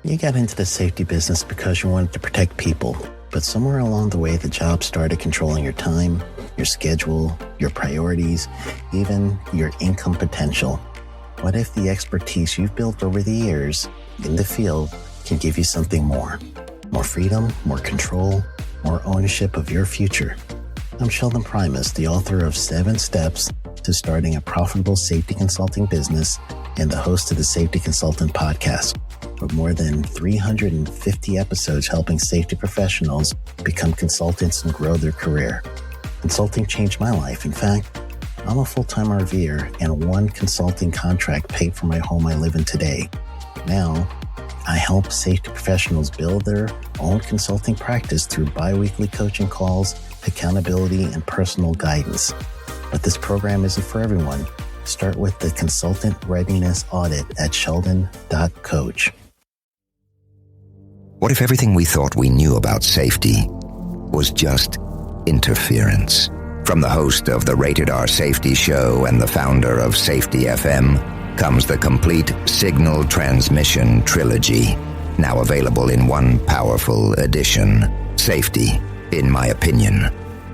You got into the safety business because you wanted to protect people, but somewhere along the way, the job started controlling your time, your schedule, your priorities, even your income potential. What if the expertise you've built over the years in the field can give you something more? More freedom, more control, more ownership of your future. I'm Sheldon Primus, the author of 7 Steps to Starting a Profitable Safety Consulting Business and the host of the Safety Consultant Podcast, with more than 350 episodes helping safety professionals become consultants and grow their career. Consulting changed my life. In fact, I'm a full-time RVer, and one consulting contract paid for my home I live in today. Now, I help safety professionals build their own consulting practice through bi-weekly coaching calls, accountability, and personal guidance. But this program isn't for everyone. Start with the Consultant Readiness Audit at sheldon.coach. What if everything we thought we knew about safety was just interference? From the host of the Rated R Safety Show and the founder of Safety FM comes the complete Signal Transmission Trilogy, now available in one powerful edition. Safety, in my opinion,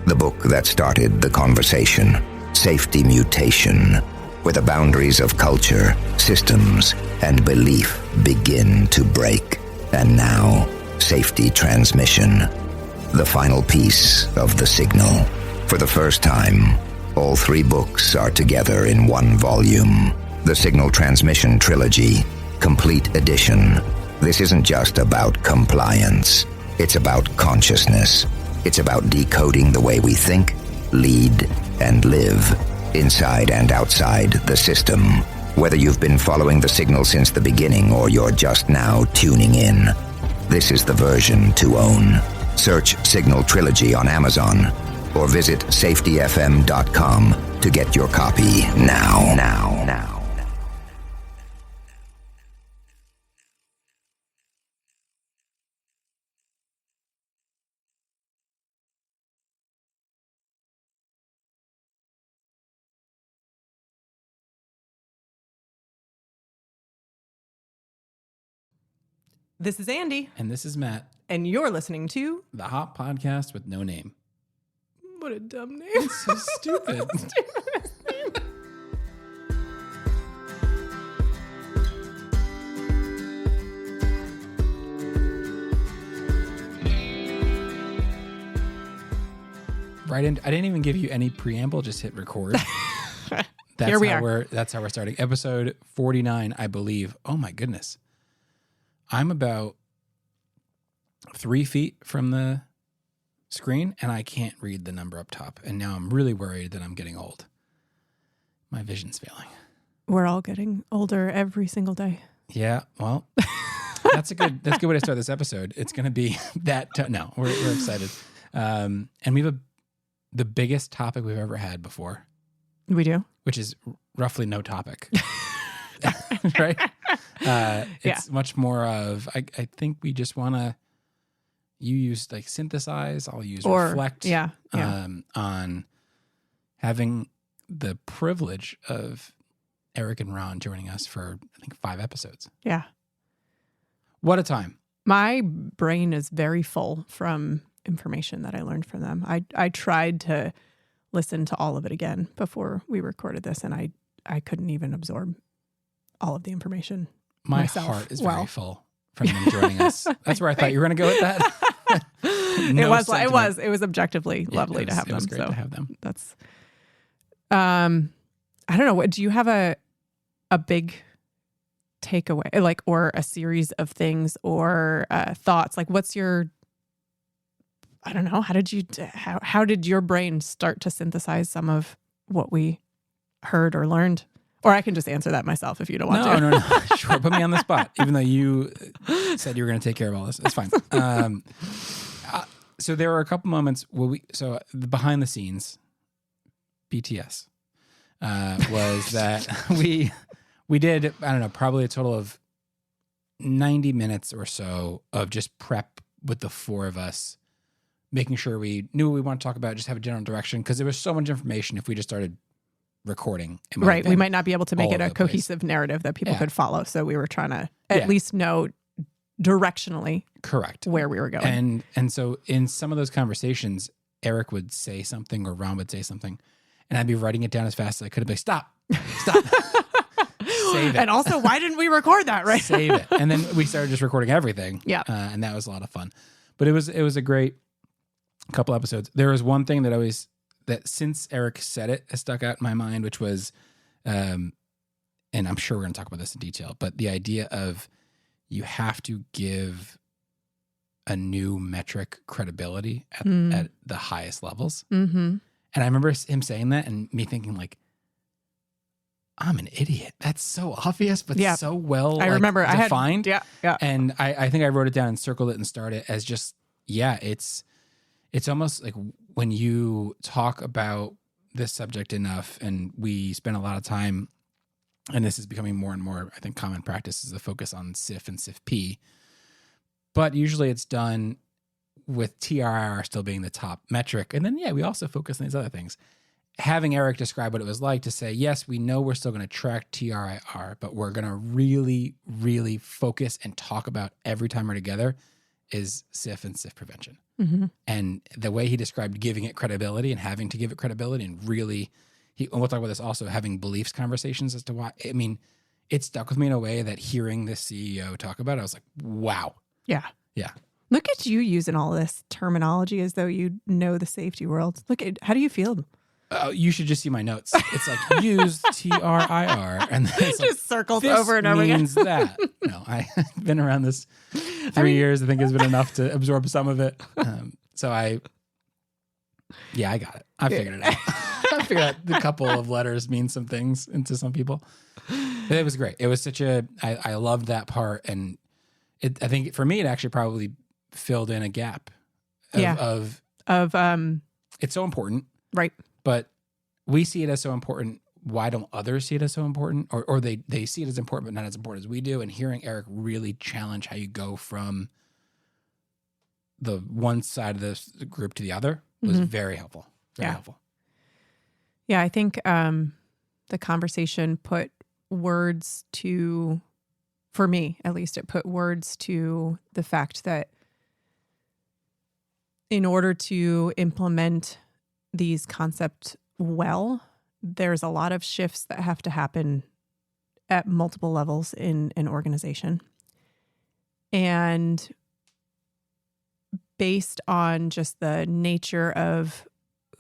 the book that started the conversation. Safety Mutation, where the boundaries of culture, systems, and belief begin to break. And now, Safety Transmission, the final piece of the signal. For the first time, all 3 books are together in one volume. The Signal Transmission Trilogy, Complete Edition. This isn't just about compliance. It's about consciousness. It's about decoding the way we think, lead, and live, inside and outside the system. Whether you've been following the signal since the beginning or you're just now tuning in, this is the version to own. Search Signal Trilogy on Amazon or visit safetyfm.com to get your copy now. This is Andy. And this is Matt. And you're listening to The Hot Podcast with no name. What a dumb name. It's so stupid. Right in, I didn't even give you any preamble, just hit record. Here we are. That's how we're starting. Episode 49, I believe. Oh my goodness. I'm about 3 feet from the screen, and I can't read the number up top. And now I'm really worried that I'm getting old. My vision's failing. We're all getting older every single day. Yeah, well, that's a good way to start this episode. It's going to be that. No, we're excited. And we have the biggest topic we've ever had before. We do? Which is roughly no topic. Right? It's much more of, I think we just want to, you use like synthesize, I'll use reflect on having the privilege of Erik and Ron joining us for, I think, 5 episodes. Yeah. What a time. My brain is very full from information that I learned from them. I tried to listen to all of it again before we recorded this, and I couldn't even absorb all of the information myself. Heart is very full from them joining us. That's where I thought you were going to go with that. It was objectively lovely to have them. It was great to have them. That's, I don't know. What do you have a big takeaway, like, or a series of things or thoughts? Like, what's your, I don't know. How did your brain start to synthesize some of what we heard or learned? Or I can just answer that myself if you don't want to. No. Sure, put me on the spot. Even though you said you were going to take care of all this, it's fine. So there were a couple moments where the behind the scenes, BTS, was that we did, I don't know, probably a total of 90 minutes or so of just prep with the 4 of us, making sure we knew what we want to talk about, just have a general direction, because there was so much information if we just started recording. Right. We might not be able to make it a cohesive narrative that people could follow. So we were trying to at least know directionally Correct. where we were going. And so in some of those conversations, Eric would say something or Ron would say something, and I'd be writing it down as fast as I could and be like, stop. Save it. And also, why didn't we record that, right? Save it. And then we started just recording everything. Yeah. And that was a lot of fun. But it was a great couple episodes. There was one thing that since Eric said it has stuck out in my mind, which was, and I'm sure we're going to talk about this in detail, but the idea of you have to give a new metric credibility at the highest levels. Mm-hmm. And I remember him saying that and me thinking like, I'm an idiot. That's so obvious, but so well I remember defined. Yeah. And I think I wrote it down and circled it and started it as just, it's almost like when you talk about this subject enough, and we spend a lot of time, and this is becoming more and more, I think, common practice is the focus on SIF and SIF-P. But usually it's done with TRIR still being the top metric. And then, we also focus on these other things. Having Eric describe what it was like to say, yes, we know we're still going to track TRIR, but we're going to really, really focus and talk about every time we're together is SIF and SIF prevention. Mm-hmm. And the way he described giving it credibility and having to give it credibility and really, and we'll talk about this also, having beliefs conversations as to why, I mean, it stuck with me in a way that hearing the CEO talk about it, I was like, wow. Yeah. Yeah. Look at you using all this terminology as though you know the safety world. How do you feel? You should just see my notes. It's like use TRIR, and then it's just circles this over and over again. means that. No, I've been around this 3 years. I think has been enough to absorb some of it. So I got it. I figured it out. I figured out the couple of letters mean some things into some people. But it was great. It was such I loved that part, and I think for me it actually probably filled in a gap of it's so important, right? But we see it as so important. Why don't others see it as so important? Or they see it as important, but not as important as we do. And hearing Eric really challenge how you go from the one side of the group to the other was very helpful. Very helpful. Yeah, I think the conversation put words to, for me at least, it put words to the fact that in order to implement these concepts well, there's a lot of shifts that have to happen at multiple levels in an organization. And based on just the nature of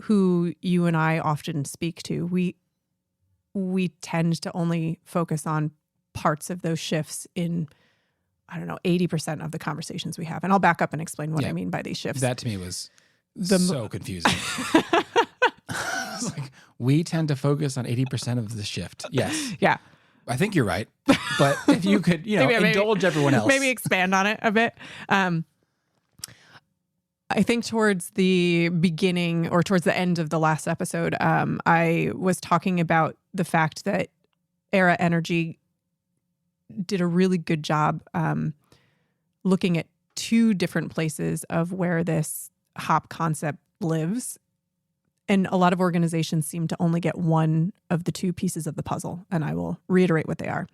who you and I often speak to, we tend to only focus on parts of those shifts in, 80% of the conversations we have. And I'll back up and explain what I mean by these shifts. That to me was so confusing. Like, we tend to focus on 80% of the shift. Yes. Yeah. I think you're right. But if you could, indulge everyone else. Maybe expand on it a bit. I think towards the beginning or towards the end of the last episode, I was talking about the fact that Era Energy did a really good job looking at two different places of where this HOP concept lives. And a lot of organizations seem to only get one of the two pieces of the puzzle. And I will reiterate what they are.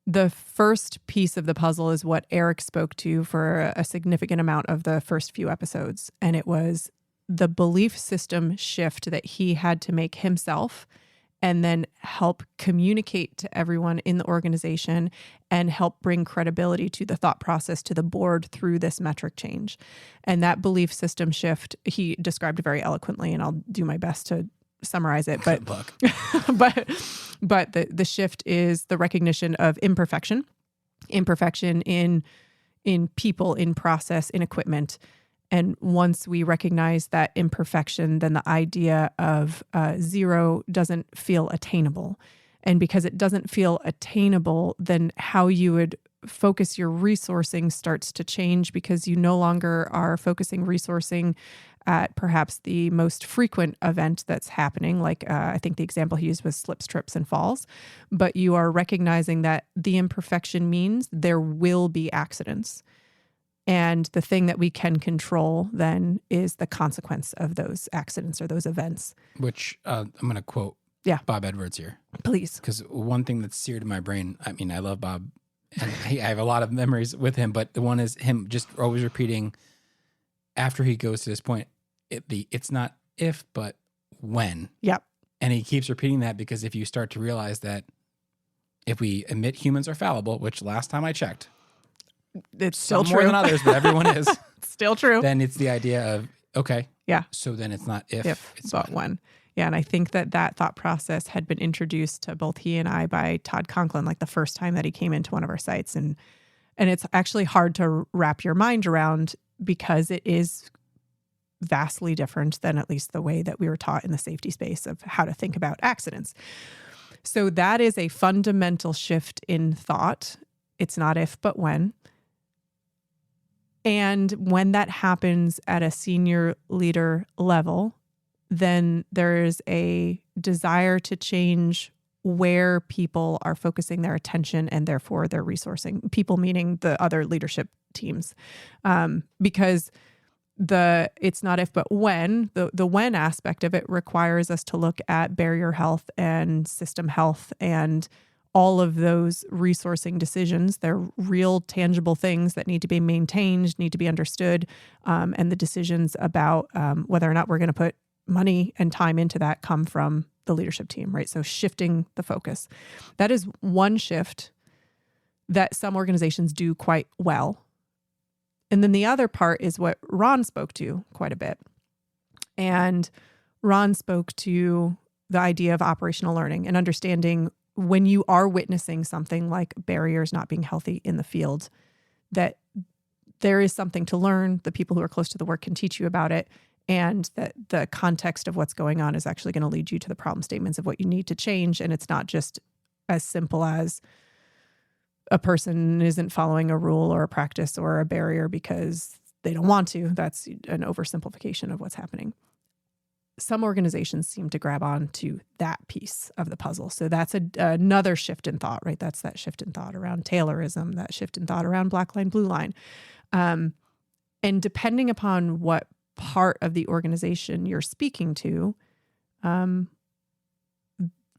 The first piece of the puzzle is what Eric spoke to for a significant amount of the first few episodes. And it was the belief system shift that he had to make himself and then help communicate to everyone in the organization and help bring credibility to the thought process to the board through this metric change. And that belief system shift, he described very eloquently, and I'll do my best to summarize it. But the shift is the recognition of imperfection in people, in process, in equipment. And once we recognize that imperfection, then the idea of zero doesn't feel attainable. And because it doesn't feel attainable, then how you would focus your resourcing starts to change, because you no longer are focusing resourcing at perhaps the most frequent event that's happening. Like I think the example he used was slips, trips, and falls. But you are recognizing that the imperfection means there will be accidents. And the thing that we can control then is the consequence of those accidents or those events. Which I'm going to quote Bob Edwards here. Please. Because one thing that's seared in my brain, I mean, I love Bob and I have a lot of memories with him, but the one is him just always repeating after he goes to this point, it's not if, but when. Yep. And he keeps repeating that because if you start to realize that if we admit humans are fallible, which last time I checked, it's still some more true. than others, but everyone is. It's still true. Then it's the idea of, okay. Yeah. So then it's not if it's but when. Yeah. And I think that thought process had been introduced to both he and I by Todd Conklin, like the first time that he came into one of our sites. And it's actually hard to wrap your mind around because it is vastly different than at least the way that we were taught in the safety space of how to think about accidents. So that is a fundamental shift in thought. It's not if, but when. And when that happens at a senior leader level, then there is a desire to change where people are focusing their attention and therefore their resourcing. People meaning the other leadership teams. Because it's not if, but when, the when aspect of it requires us to look at barrier health and system health and all of those resourcing decisions. They're real tangible things that need to be maintained, need to be understood. And the decisions about whether or not we're going to put money and time into that come from the leadership team, right? So shifting the focus. That is one shift that some organizations do quite well. And then the other part is what Ron spoke to quite a bit. And Ron spoke to the idea of operational learning and understanding when you are witnessing something like barriers not being healthy in the field, that there is something to learn. The people who are close to the work can teach you about it. And that the context of what's going on is actually going to lead you to the problem statements of what you need to change. And it's not just as simple as a person isn't following a rule or a practice or a barrier because they don't want to. That's an oversimplification of what's happening. Some organizations seem to grab on to that piece of the puzzle. So that's another shift in thought, right? That's that shift in thought around Taylorism, that shift in thought around black line, blue line. And depending upon what part of the organization you're speaking to,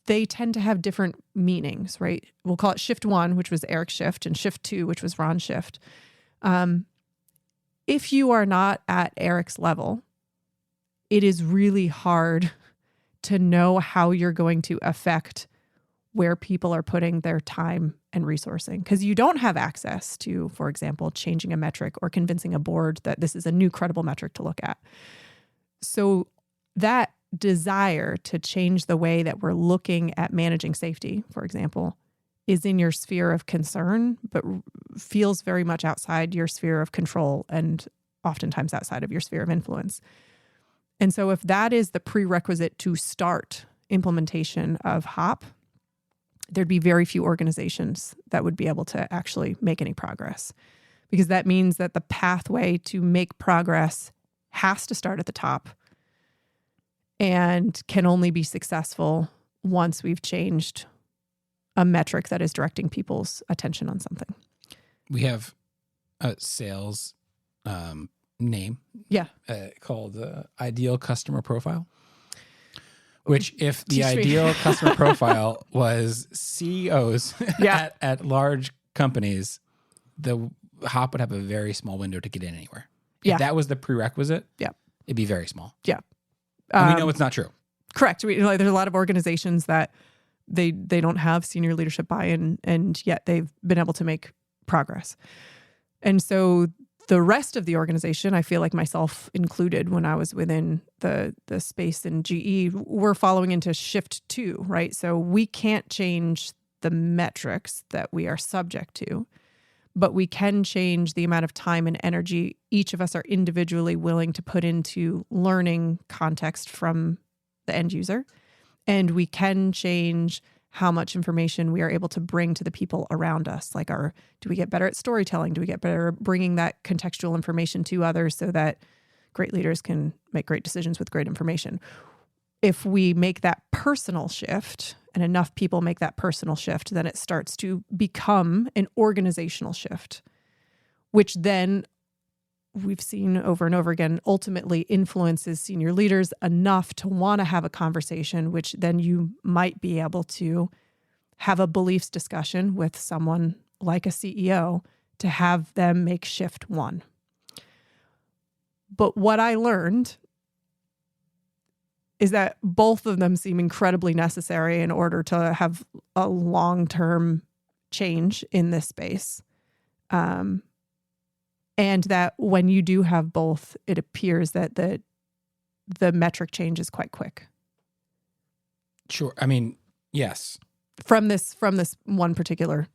they tend to have different meanings, right? We'll call it shift 1, which was Erik's shift, and shift 2, which was Ron's shift. If you are not at Erik's level, it is really hard to know how you're going to affect where people are putting their time and resourcing, because you don't have access to, for example, changing a metric or convincing a board that this is a new credible metric to look at. So that desire to change the way that we're looking at managing safety, for example, is in your sphere of concern, but feels very much outside your sphere of control and oftentimes outside of your sphere of influence. And so if that is the prerequisite to start implementation of HOP, there'd be very few organizations that would be able to actually make any progress, because that means that the pathway to make progress has to start at the top and can only be successful once we've changed a metric that is directing people's attention on something. We have a sales name called Ideal Customer Profile, which if the ideal customer profile was CEOs at large companies, the HOP would have a very small window to get in anywhere. If that was the prerequisite, it'd be very small. Yeah. And we know it's not true. Correct. There's a lot of organizations that they don't have senior leadership buy-in, and yet they've been able to make progress. And so the rest of the organization, I feel like myself included when I was within the space in GE, we're following into shift 2, right? So we can't change the metrics that we are subject to, but we can change the amount of time and energy each of us are individually willing to put into learning context from the end user. And we can change how much information we are able to bring to the people around us. Like, do we get better at storytelling? Do we get better at bringing that contextual information to others so that great leaders can make great decisions with great information? If we make that personal shift, and enough people make that personal shift, then it starts to become an organizational shift, which then we've seen over and over again ultimately influences senior leaders enough to want to have a conversation, which then you might be able to have a beliefs discussion with someone like a CEO, to have them make shift one. But what I learned is that both of them seem incredibly necessary in order to have a long-term change in this space. And that when you do have both, it appears that the metric change is quite quick. Sure. I mean, yes. From this one particular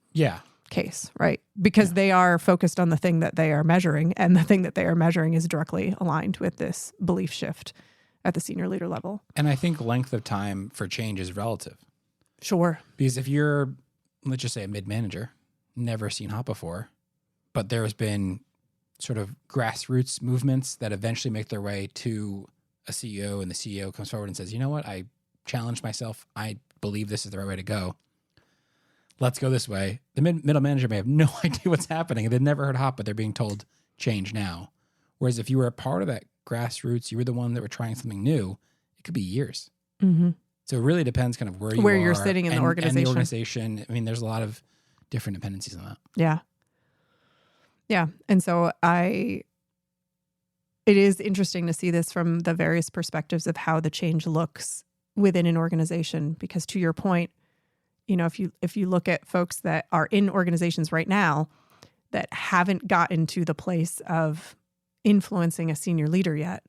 case, right? Because they are focused on the thing that they are measuring, and the thing that they are measuring is directly aligned with this belief shift at the senior leader level. And I think length of time for change is relative. Sure. Because if you're, let's just say, a mid-manager, never seen hot before, but there's been sort of grassroots movements that eventually make their way to a CEO, and the CEO comes forward and says, you know what, I challenged myself. I believe this is the right way to go. Let's go this way. The middle manager may have no idea what's happening. They've never heard hot, but they're being told change now. Whereas if you were a part of that grassroots, you were the one that were trying something new, it could be years. Mm-hmm. So it really depends kind of where you're sitting in the organization. And the organization. I mean, there's a lot of different dependencies on that. Yeah. Yeah. And so it is interesting to see this from the various perspectives of how the change looks within an organization, because to your point, you know, if you look at folks that are in organizations right now that haven't gotten to the place of influencing a senior leader yet,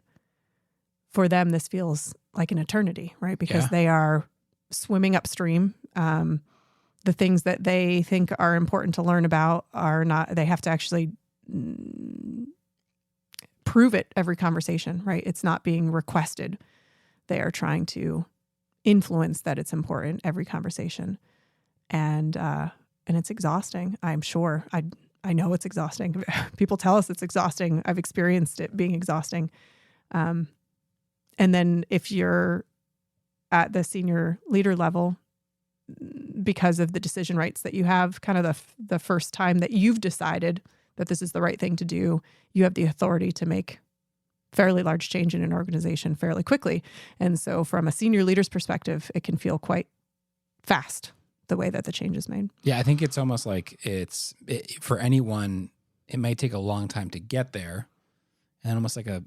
for them, this feels like an eternity, right? Because they are swimming upstream. The things that they think are important to learn about are not, they have to actually prove it every conversation, right? It's not being requested. They are trying to influence that it's important every conversation. And it's exhausting, I'm sure. I know it's exhausting. People tell us it's exhausting. I've experienced it being exhausting. And then if you're at the senior leader level, because of the decision rights that you have, kind of the first time that you've decided that this is the right thing to do, you have the authority to make fairly large change in an organization fairly quickly. And so from a senior leader's perspective, it can feel quite fast, the way that the change is made. Yeah, I think it's almost like for anyone, it may take a long time to get there, and almost like a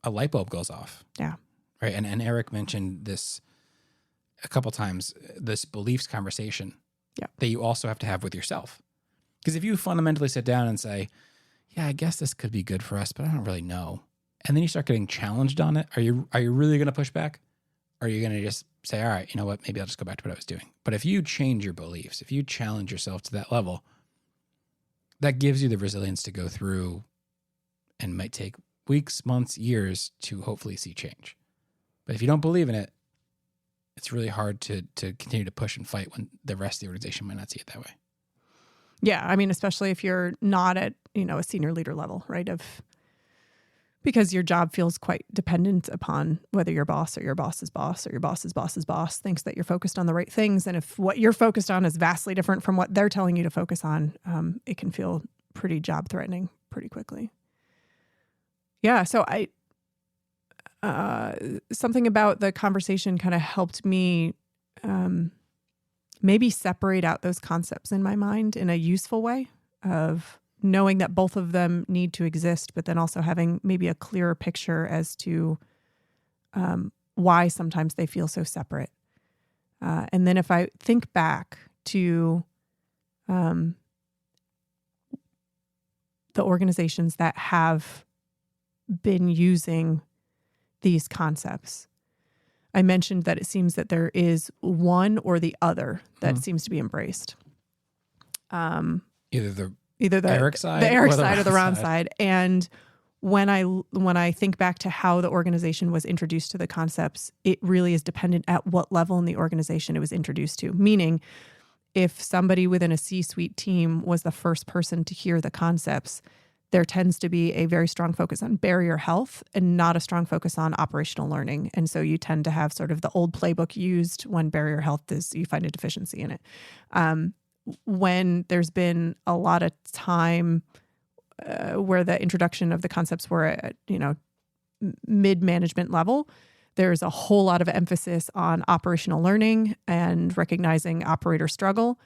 light bulb goes off. Yeah. Right. And Erik mentioned this a couple times, this beliefs conversation that you also have to have with yourself. Because if you fundamentally sit down and say, yeah, I guess this could be good for us, but I don't really know. And then you start getting challenged on it. Are you really going to push back? Or are you going to just say, all right, you know what, maybe I'll just go back to what I was doing. But if you change your beliefs, if you challenge yourself to that level, that gives you the resilience to go through, and might take weeks, months, years to hopefully see change. But if you don't believe in it, it's really hard to continue to push and fight when the rest of the organization might not see it that way. Yeah. I mean, especially if you're not at, a senior leader level, right? Because your job feels quite dependent upon whether your boss or your boss's boss or your boss's boss's boss thinks that you're focused on the right things. And if what you're focused on is vastly different from what they're telling you to focus on, it can feel pretty job threatening pretty quickly. Yeah. So something about the conversation kind of helped me maybe separate out those concepts in my mind in a useful way, of knowing that both of them need to exist, but then also having maybe a clearer picture as to why sometimes they feel so separate. And then if I think back to the organizations that have been using these concepts, I mentioned that it seems that there is one or the other that seems to be embraced. Either the Erik side or the Ron side. And when I think back to how the organization was introduced to the concepts, it really is dependent at what level in the organization it was introduced to. Meaning, if somebody within a C-suite team was the first person to hear the concepts, there tends to be a very strong focus on barrier health and not a strong focus on operational learning. And so you tend to have sort of the old playbook used when barrier health you find a deficiency in it. When there's been a lot of time where the introduction of the concepts were at, mid-management level, there's a whole lot of emphasis on operational learning and recognizing operator struggle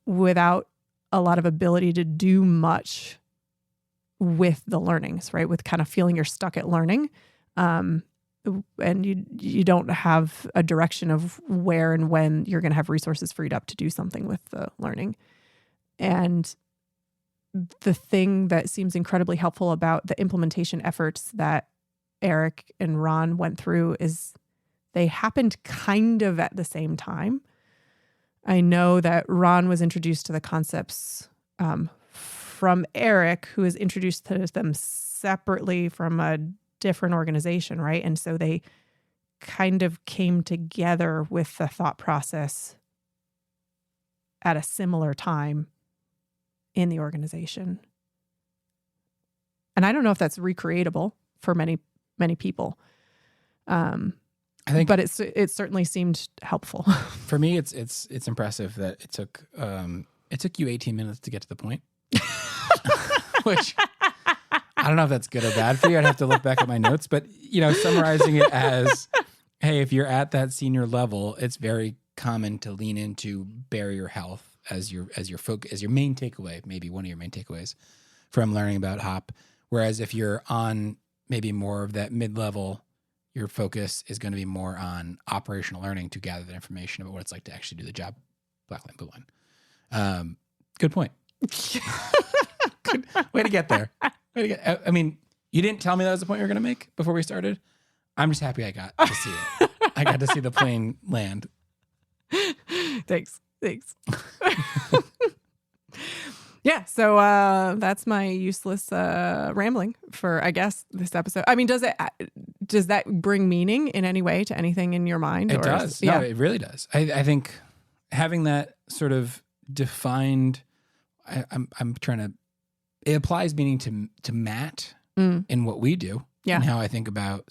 without a lot of ability to do much with the learnings, right? With kind of feeling you're stuck at learning. And you don't have a direction of where and when you're going to have resources freed up to do something with the learning. And the thing that seems incredibly helpful about the implementation efforts that Erik and Ron went through is they happened kind of at the same time. I know that Ron was introduced to the concepts from Erik, who was introduced to them separately from a different organization, right? And so they kind of came together with the thought process at a similar time in the organization. And I don't know if that's recreatable for many people. I think, but it certainly seemed helpful. For me, it's impressive that it took you 18 minutes to get to the point, which I don't know if that's good or bad for you. I'd have to look back at my notes, but summarizing it as, hey, if you're at that senior level, it's very common to lean into barrier health as your focus, as your main takeaway, maybe one of your main takeaways from learning about HOP. Whereas if you're on maybe more of that mid-level, your focus is going to be more on operational learning to gather the information about what it's like to actually do the job. Black line, blue line. Good point. Good way to get there. I mean, you didn't tell me that was the point you were going to make before we started. I'm just happy I got to see it. I got to see the plane land. Thanks. Yeah, so that's my useless rambling for, I guess, this episode. I mean, does that bring meaning in any way to anything in your mind? It does. No, it really does. I think having that sort of defined, I'm trying to, it applies meaning to Matt in what we do. Yeah. And how I think about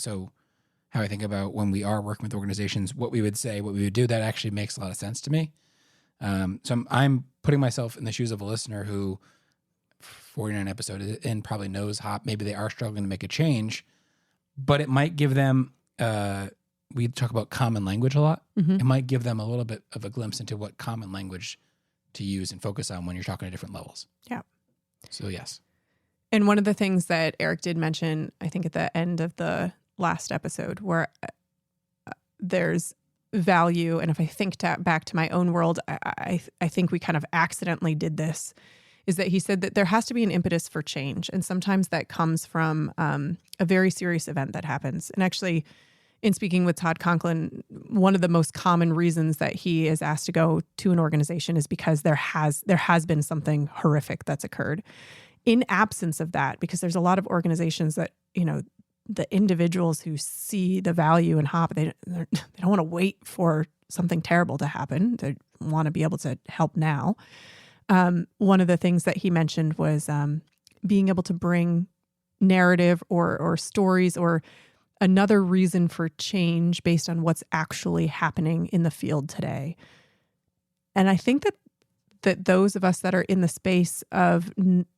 when we are working with organizations, what we would say, what we would do, that actually makes a lot of sense to me. So I'm putting myself in the shoes of a listener who 49 episodes in probably knows HOP. Maybe they are struggling to make a change, but it might give them, we talk about common language a lot. Mm-hmm. It might give them a little bit of a glimpse into what common language to use and focus on when you're talking to different levels. Yeah. So yes. And one of the things that Erik did mention, I think at the end of the last episode, where there's value, and if I think back to my own world, I think we kind of accidentally did this, is that he said that there has to be an impetus for change. And sometimes that comes from a very serious event that happens. And actually, in speaking with Todd Conklin, one of the most common reasons that he is asked to go to an organization is because there has been something horrific that's occurred. In absence of that, because there's a lot of organizations that, the individuals who see the value in HOP, they don't want to wait for something terrible to happen. They want to be able to help now. One of the things that he mentioned was being able to bring narrative or stories or another reason for change based on what's actually happening in the field today. And I think that those of us that are in the space of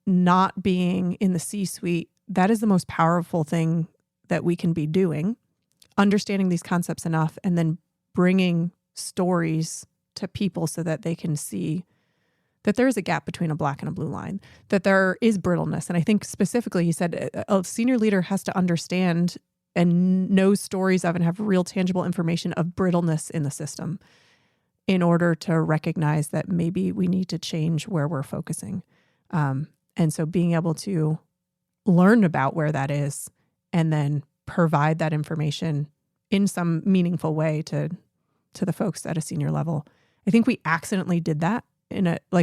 not being in the C-suite, that is the most powerful thing that we can be doing, understanding these concepts enough and then bringing stories to people so that they can see that there is a gap between a black and a blue line, that there is brittleness. And I think specifically, he said a senior leader has to understand and know stories of and have real tangible information of brittleness in the system in order to recognize that maybe we need to change where we're focusing. And so being able to learn about where that is and then provide that information in some meaningful way to the folks at a senior level. I think we accidentally did that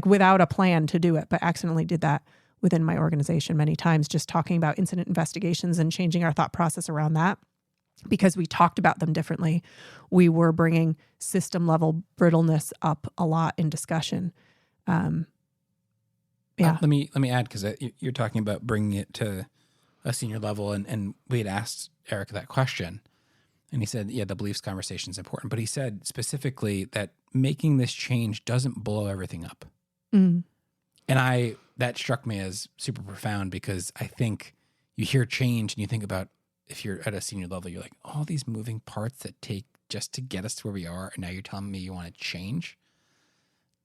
without a plan to do it, but accidentally did that within my organization many times, just talking about incident investigations and changing our thought process around that. Because we talked about them differently, we were bringing system level brittleness up a lot in discussion. Yeah. Let me add, because you're talking about bringing it to a senior level, and we had asked Erik that question, and he said, yeah, the beliefs conversation is important, but he said specifically that making this change doesn't blow everything up. Mm. And that struck me as super profound, because I think you hear change and you think about, if you're at a senior level, you're like, all these moving parts that take just to get us to where we are, and now you're telling me you want to change.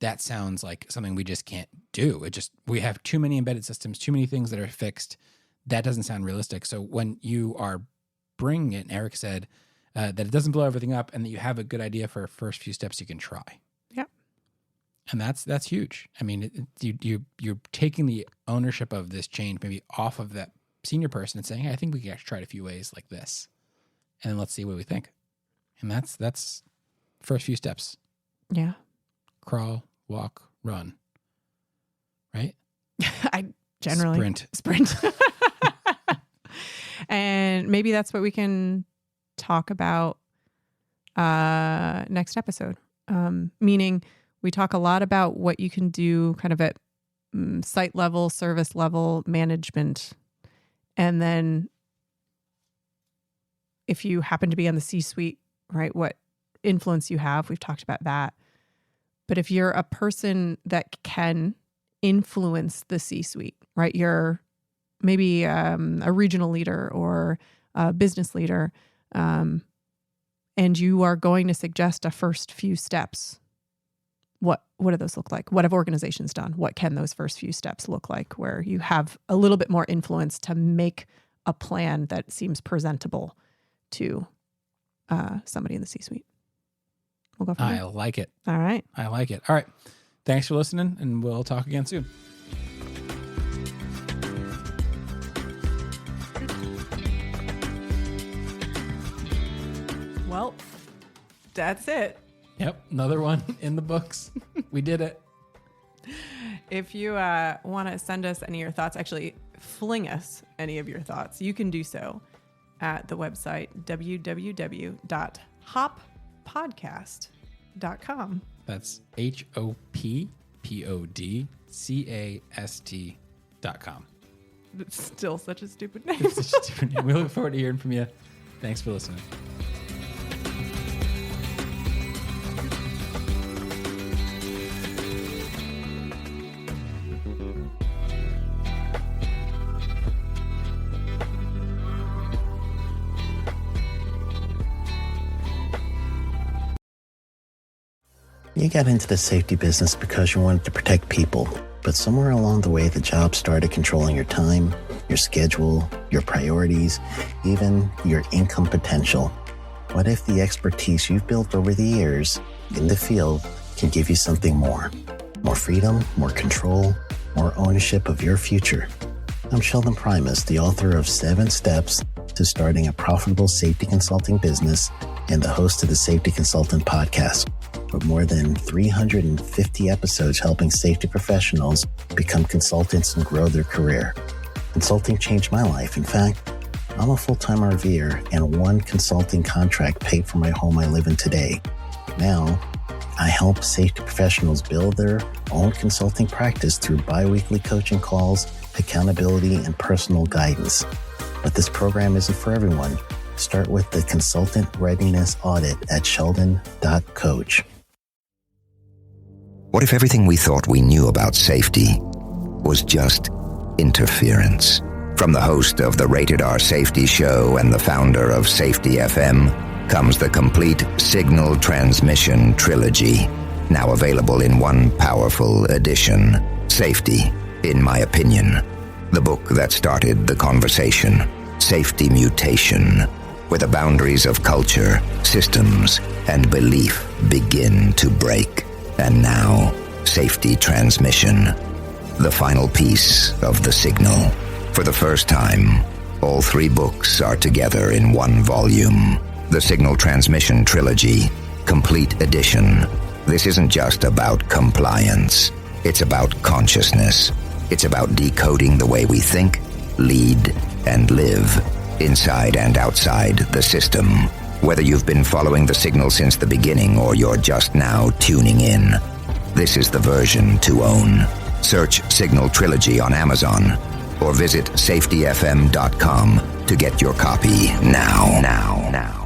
that sounds like something we just can't do. We have too many embedded systems, too many things that are fixed. That doesn't sound realistic. So when you are bringing it, and Erik said that it doesn't blow everything up and that you have a good idea for first few steps you can try. Yeah. And that's huge. I mean, you're taking the ownership of this change maybe off of that senior person and saying, hey, I think we can actually try it a few ways like this. And then let's see what we think. And that's first few steps. Yeah. Crawl, walk, run. Right? I generally sprint. And maybe that's what we can talk about next episode. Meaning we talk a lot about what you can do kind of at site level, service level, management. And then if you happen to be on the C-suite, right, what influence you have, we've talked about that. But if you're a person that can influence the C-suite, right, you're maybe a regional leader or a business leader, and you are going to suggest a first few steps, what do those look like? What have organizations done? What can those first few steps look like where you have a little bit more influence to make a plan that seems presentable to somebody in the C-suite? We'll go from there. I like it. All right. I like it. All right. Thanks for listening, and we'll talk again soon. Well, that's it. Yep. Another one in the books. We did it. If you want to send us any of your thoughts, actually fling us any of your thoughts, you can do so at the website www.hoppodcast.com. That's HOPPODCAST.com. It's still such a stupid name. It's such a stupid name. We look forward to hearing from you. Thanks for listening. You got into the safety business because you wanted to protect people, but somewhere along the way, the job started controlling your time, your schedule, your priorities, even your income potential. What if the expertise you've built over the years in the field can give you something more? More freedom, more control, more ownership of your future. I'm Sheldon Primus, the author of 7 Steps to Starting a Profitable Safety Consulting Business and the host of the Safety Consultant Podcast, with more than 350 episodes helping safety professionals become consultants and grow their career. Consulting changed my life. In fact, I'm a full-time RVer, and one consulting contract paid for my home I live in today. Now, I help safety professionals build their own consulting practice through bi-weekly coaching calls, accountability, and personal guidance. But this program isn't for everyone. Start with the Consultant Readiness Audit at sheldon.coach. What if everything we thought we knew about safety was just interference? From the host of the Rated R Safety Show and the founder of Safety FM comes the complete signal transmission trilogy, now available in one powerful edition. Safety, in my opinion, the book that started the conversation. Safety Mutation, where the boundaries of culture, systems, and belief begin to break. And now, Safety Transmission, the final piece of the signal. For the first time, all 3 books are together in one volume. The Signal Transmission Trilogy, Complete Edition. This isn't just about compliance. It's about consciousness. It's about decoding the way we think, lead, and live, inside and outside the system. Whether you've been following the signal since the beginning or you're just now tuning in, this is the version to own. Search Signal Trilogy on Amazon or visit safetyfm.com to get your copy now.